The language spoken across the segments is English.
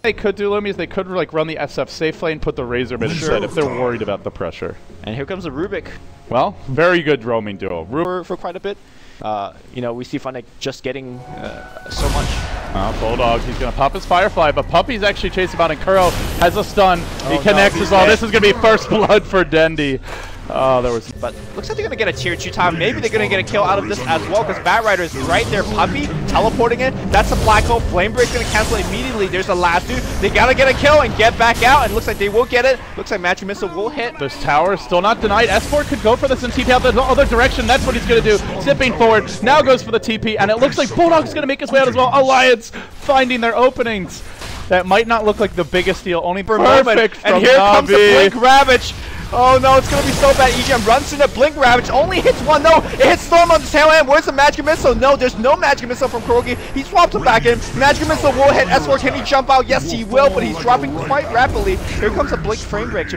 They could do, Lumi, is they could like run the SF safe lane, put the Razor mid instead if they're worried about the pressure. And here comes the Rubik. Well, very good roaming duo. For quite a bit. You know, we see Funnick just getting so much. Bulldog, he's going to pop his Firefly, but Puppy's actually chasing about, and Kuro has a stun. He connects as well. This is going to be first blood for Dendy. But looks like they're going to get a tier 2 time. Maybe they're going to get a kill out of this as well, because Batrider is right there. Puppy teleporting it. That's a black hole. Flame Break's going to cancel immediately. There's the last dude. They got to get a kill and get back out, and looks like they will get it. Looks like Magic Missile will hit. This tower is still not denied. S4 could go for this and TP out the other direction. That's what he's going to do. Zipping forward. Now goes for the TP, and it looks like Bulldog's going to make his way out as well. Alliance finding their openings. That might not look like the biggest deal. Only perfect from And here Navi. comes the Blink Ravage. Oh no, it's going to be so bad. EGM runs into Blink Ravage, only hits one. No, it hits Storm on the tail end. Where's the Magic Missile? No, there's no Magic Missile from Kuroki. He swaps him back in. Magic Missile will hit S4. Can he jump out? Yes, he will, but he's dropping quite rapidly. Here comes a Blink Frame Break.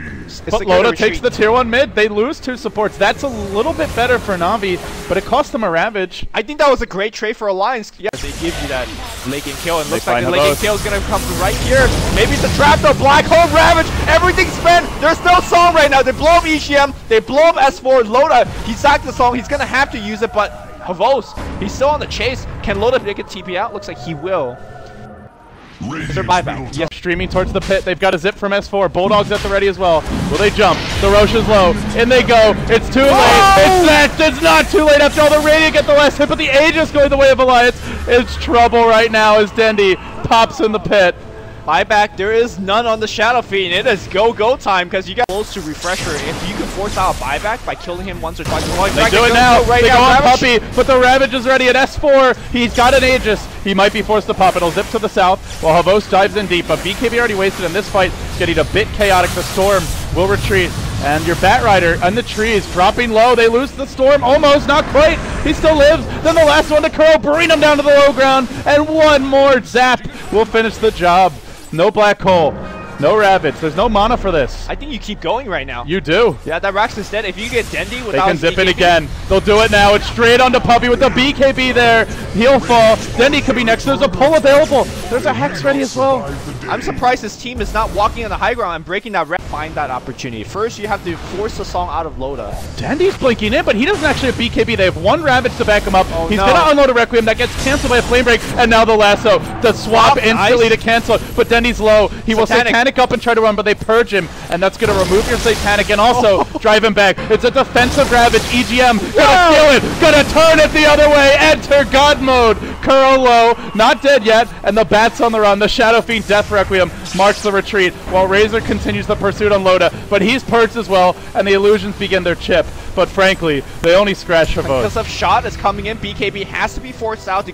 But Loda takes the tier 1 mid. They lose 2 supports. That's a little bit better for Navi, but it cost them a Ravage. I think that was a great trade for Alliance. Yes, they give you that Laking kill, and looks like the Laking kill is going to come right here. Maybe it's a trap, though. Black Hole Ravage. Everything's spent. There's no song right now. They blow up EGM. They blow up S4. Loda, he sacked the song. He's going to have to use it, but Havos, he's still on the chase. Can Loda make a TP out? Looks like he will. Is there buyback? Yes. Streaming towards the pit. They've got a zip from S4. Bulldog's at the ready as well. Will they jump? The Roche is low. In they go. It's too late. It's next. It's not too late after all. The Radiant get the last hit, but the Aegis going the way of Alliance. It's trouble right now as Dendy pops in the pit. Buyback, there is none on the Shadow Fiend. It is go time because you got close to Refresher. If you can force out a buyback by killing him once or twice, they do it now. They go on Puppy, but the Ravage is ready at S4. He's got an Aegis. He might be forced to pop. It'll zip to the south while Havos dives in deep. But BKB already wasted in this fight, getting a bit chaotic. The Storm will retreat. And your Batrider on the trees, dropping low. They lose the Storm, almost, not quite. He still lives. Then the last one to Kuro, bring him down to the low ground. And one more zap will finish the job. No Black Hole, no Ravage. There's no mana for this. I think you keep going right now. You do. Yeah, that Rax is dead. If you get Dendy without they can zip it again. They'll do it now. It's straight onto Puppy with the BKB there. He'll fall. Dendy could be next. There's a pull available. There's a Hex ready as well. I'm surprised this team is not walking on the high ground and breaking that rep. Find that opportunity. First, you have to force the song out of Loda. Dendy's blinking in, but he doesn't actually have BKB. They have one Ravage to back him up. He's going to unload a Requiem. That gets canceled by a Flame Break, and now the lasso. The swap instantly to cancel it, but Dendy's low. He will Satanic up and try to run, but they purge him, and that's going to remove your Satanic and also drive him back. It's a defensive Ravage. EGM gonna steal it, gonna turn it the other way. Enter God mode. Kuro low, not dead yet, and the Bat's on the run. The Shadow Fiend Death Requiem marks the retreat, while Razor continues the pursuit on Loda, but he's purged as well, and the Illusions begin their chip. But frankly, they only scratch Havos. Because of shot is coming in, BKB has to be forced out to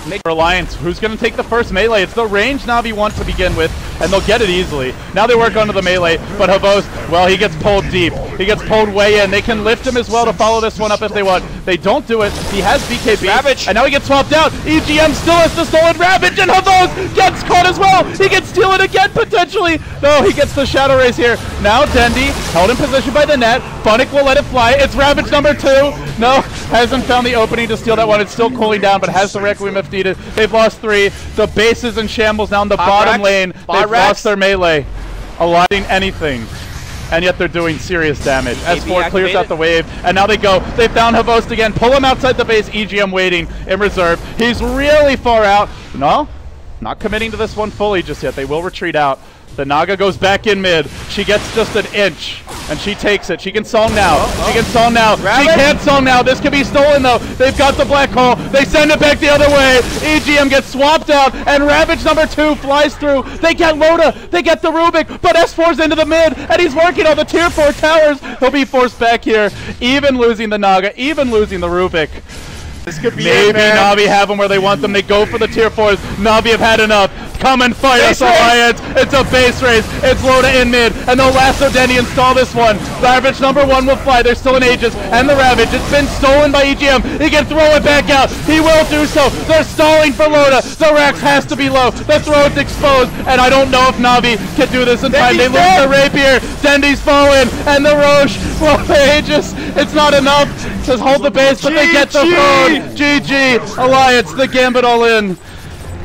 make Alliance. Who's going to take the first melee? It's the range Navi want to begin with, and they'll get it easily. Now they work onto the melee, but Havos, well, he gets pulled deep. He gets pulled way in. They can lift him as well to follow this one up if they want. They don't do it. He has BKB, Ravage, and now he gets swapped out. EGM still has the stolen Ravage, and Havos gets caught as well. He can steal it again, potentially. No, he gets the Shadow Rays here. Now Dendy, held in position by the net. Funnick will let it fly. It's Ravage number 2. No, hasn't found the opening to steal that one. It's still cooling down, but has the Requiem if needed. They've lost 3. The base is in shambles now in the bottom lane. They've lost their melee. Aligning anything. And yet they're doing serious damage. S4 clears out the wave, and now they go. They found Havos again. Pull him outside the base. EGM waiting in reserve. He's really far out. No, not committing to this one fully just yet. They will retreat out. The Naga goes back in mid. She gets just an inch, and she takes it. She can song now. She can song now. She can't song now. This can be stolen, though. They've got the Black Hole. They send it back the other way. EGM gets swapped out, and Ravage number 2 flies through. They get Loda. They get the Rubik, but S4's into the mid, and he's working on the tier 4 towers. He'll be forced back here, even losing the Naga, even losing the Rubik. This could be maybe Navi have them where they want them. They go for the tier 4s. Navi have had enough. Come and fight us, Alliance. It's a base race. It's Loda in mid, and they'll lasso Denny install this one. Ravage number 1 will fly. There's still an Aegis, and the Ravage. It's been stolen by EGM. He can throw it back out. He will do so. They're stalling for Loda. The Rax has to be low. The throat's exposed, and I don't know if Navi can do this in time. They lose the Rapier. Dendy's falling, and the Roche. Well, the Aegis, it's not enough to hold the base, but they get the throne. GG. Alliance, the Gambit all in.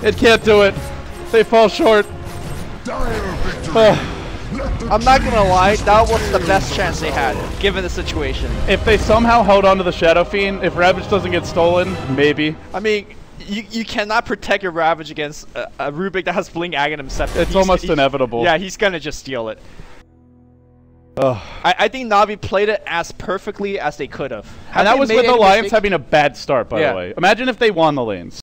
It can't do it. They fall short. I'm not gonna lie, that was the best chance they had, given the situation. If they somehow held on to the Shadow Fiend, if Ravage doesn't get stolen, maybe. I mean, you cannot protect your Ravage against a Rubik that has Bling Aghanim Scepter. It's almost inevitable. Yeah, he's gonna just steal it. I think Na'Vi played it as perfectly as they could have. And that was with Alliance having a bad start, by the way. Imagine if they won the lanes.